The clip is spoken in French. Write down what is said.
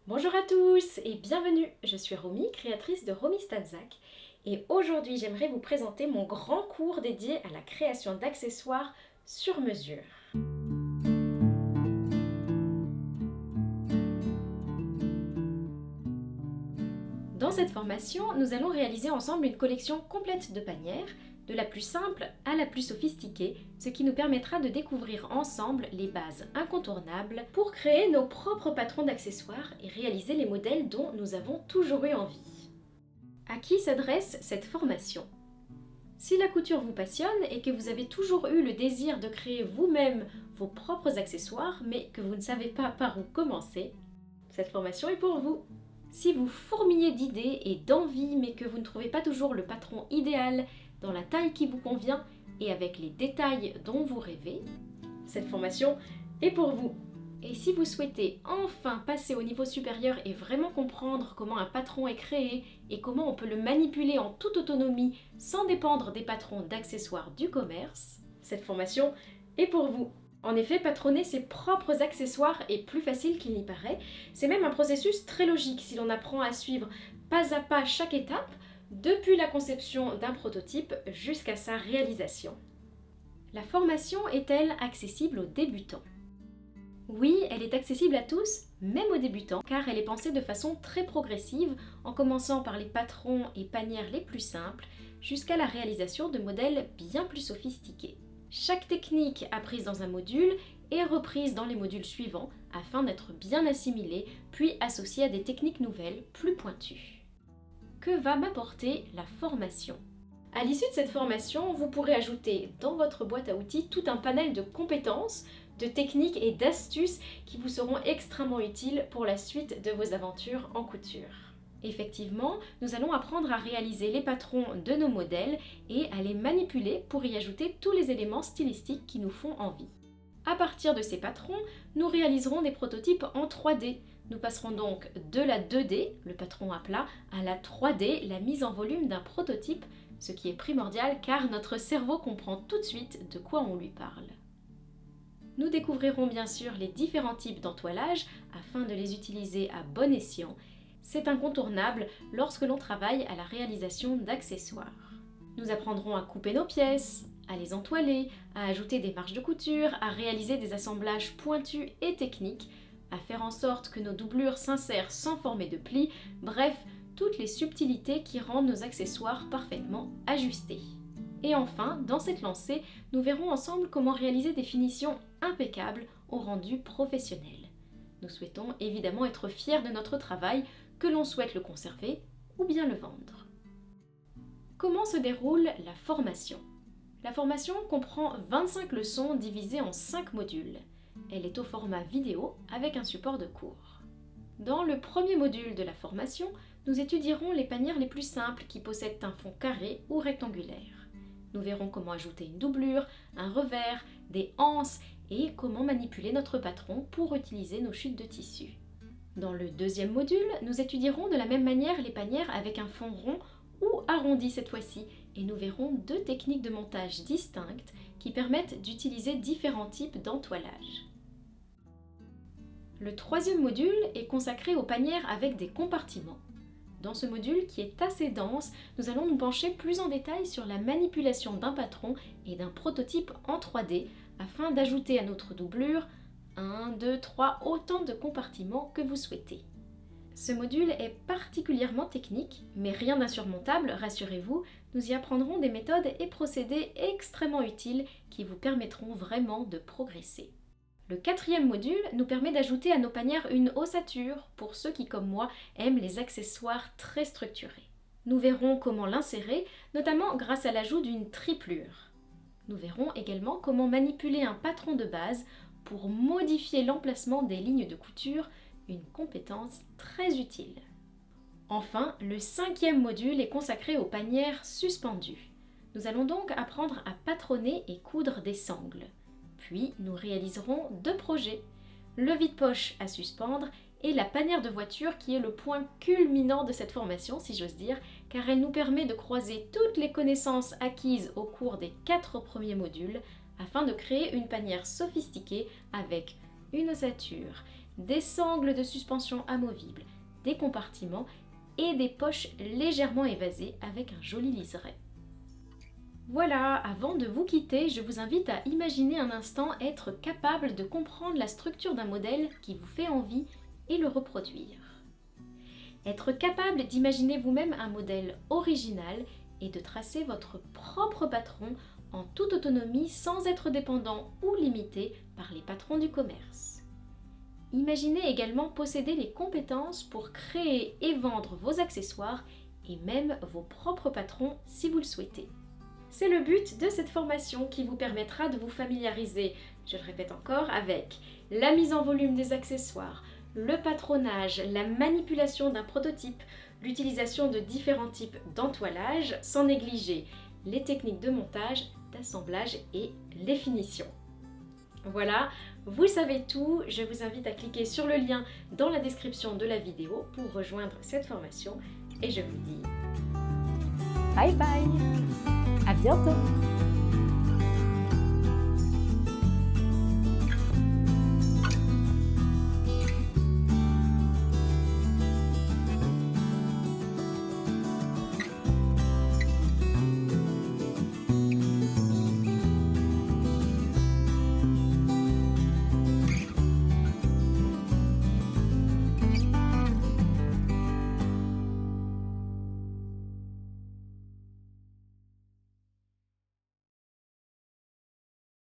Bonjour à tous et bienvenue, je suis Romy, créatrice de Romy Stanzac et aujourd'hui j'aimerais vous présenter mon grand cours dédié à la création d'accessoires sur mesure. Dans cette formation, nous allons réaliser ensemble une collection complète de panières, de la plus simple à la plus sophistiquée, ce qui nous permettra de découvrir ensemble les bases incontournables pour créer nos propres patrons d'accessoires et réaliser les modèles dont nous avons toujours eu envie. À qui s'adresse cette formation ? Si la couture vous passionne et que vous avez toujours eu le désir de créer vous-même vos propres accessoires, mais que vous ne savez pas par où commencer, cette formation est pour vous. Si vous fourmillez d'idées et d'envies, mais que vous ne trouvez pas toujours le patron idéal, dans la taille qui vous convient et avec les détails dont vous rêvez, cette formation est pour vous. Et si vous souhaitez enfin passer au niveau supérieur et vraiment comprendre comment un patron est créé et comment on peut le manipuler en toute autonomie sans dépendre des patrons d'accessoires du commerce, cette formation est pour vous. En effet, patronner ses propres accessoires est plus facile qu'il n'y paraît. C'est même un processus très logique si l'on apprend à suivre pas à pas chaque étape, depuis la conception d'un prototype jusqu'à sa réalisation. La formation est-elle accessible aux débutants ? Oui, elle est accessible à tous, même aux débutants, car elle est pensée de façon très progressive, en commençant par les patrons et panières les plus simples, jusqu'à la réalisation de modèles bien plus sophistiqués. Chaque technique apprise dans un module est reprise dans les modules suivants, afin d'être bien assimilée, puis associée à des techniques nouvelles, plus pointues. Que va m'apporter la formation ? À l'issue de cette formation, vous pourrez ajouter dans votre boîte à outils tout un panel de compétences, de techniques et d'astuces qui vous seront extrêmement utiles pour la suite de vos aventures en couture. Effectivement, nous allons apprendre à réaliser les patrons de nos modèles et à les manipuler pour y ajouter tous les éléments stylistiques qui nous font envie. À partir de ces patrons, nous réaliserons des prototypes en 3D. Nous passerons donc de la 2D, le patron à plat, à la 3D, la mise en volume d'un prototype, ce qui est primordial car notre cerveau comprend tout de suite de quoi on lui parle. Nous découvrirons bien sûr les différents types d'entoilage afin de les utiliser à bon escient. C'est incontournable lorsque l'on travaille à la réalisation d'accessoires. Nous apprendrons à couper nos pièces, à les entoiler, à ajouter des marges de couture, à réaliser des assemblages pointus et techniques, à faire en sorte que nos doublures s'insèrent sans former de plis, bref, toutes les subtilités qui rendent nos accessoires parfaitement ajustés. Et enfin, dans cette lancée, nous verrons ensemble comment réaliser des finitions impeccables au rendu professionnel. Nous souhaitons évidemment être fiers de notre travail, que l'on souhaite le conserver ou bien le vendre. Comment se déroule la formation ? La formation comprend 25 leçons divisées en 5 modules. Elle est au format vidéo avec un support de cours. Dans le premier module de la formation, nous étudierons les panières les plus simples qui possèdent un fond carré ou rectangulaire. Nous verrons comment ajouter une doublure, un revers, des anses et comment manipuler notre patron pour utiliser nos chutes de tissu. Dans le deuxième module, nous étudierons de la même manière les panières avec un fond rond ou arrondi cette fois-ci, et nous verrons 2 techniques de montage distinctes qui permettent d'utiliser différents types d'entoilage. Le troisième module est consacré aux panières avec des compartiments. Dans ce module, qui est assez dense, nous allons nous pencher plus en détail sur la manipulation d'un patron et d'un prototype en 3D afin d'ajouter à notre doublure 1, 2, 3, autant de compartiments que vous souhaitez. Ce module est particulièrement technique, mais rien d'insurmontable, rassurez-vous, nous y apprendrons des méthodes et procédés extrêmement utiles qui vous permettront vraiment de progresser. Le quatrième module nous permet d'ajouter à nos panières une ossature pour ceux qui, comme moi, aiment les accessoires très structurés. Nous verrons comment l'insérer, notamment grâce à l'ajout d'une triplure. Nous verrons également comment manipuler un patron de base pour modifier l'emplacement des lignes de couture, une compétence très utile. Enfin, le cinquième module est consacré aux panières suspendues. Nous allons donc apprendre à patronner et coudre des sangles. Puis, nous réaliserons 2 projets, le vide-poche à suspendre et la panière de voiture qui est le point culminant de cette formation, si j'ose dire, car elle nous permet de croiser toutes les connaissances acquises au cours des 4 premiers modules afin de créer une panière sophistiquée avec une ossature, des sangles de suspension amovibles, des compartiments et des poches légèrement évasées avec un joli liseré. Voilà, avant de vous quitter, je vous invite à imaginer un instant être capable de comprendre la structure d'un modèle qui vous fait envie et le reproduire. Être capable d'imaginer vous-même un modèle original et de tracer votre propre patron en toute autonomie sans être dépendant ou limité par les patrons du commerce. Imaginez également posséder les compétences pour créer et vendre vos accessoires et même vos propres patrons si vous le souhaitez. C'est le but de cette formation qui vous permettra de vous familiariser, je le répète encore, avec la mise en volume des accessoires, le patronage, la manipulation d'un prototype, l'utilisation de différents types d'entoilage, sans négliger les techniques de montage, d'assemblage et les finitions. Voilà, vous savez tout, je vous invite à cliquer sur le lien dans la description de la vidéo pour rejoindre cette formation et je vous dis bye bye, à bientôt.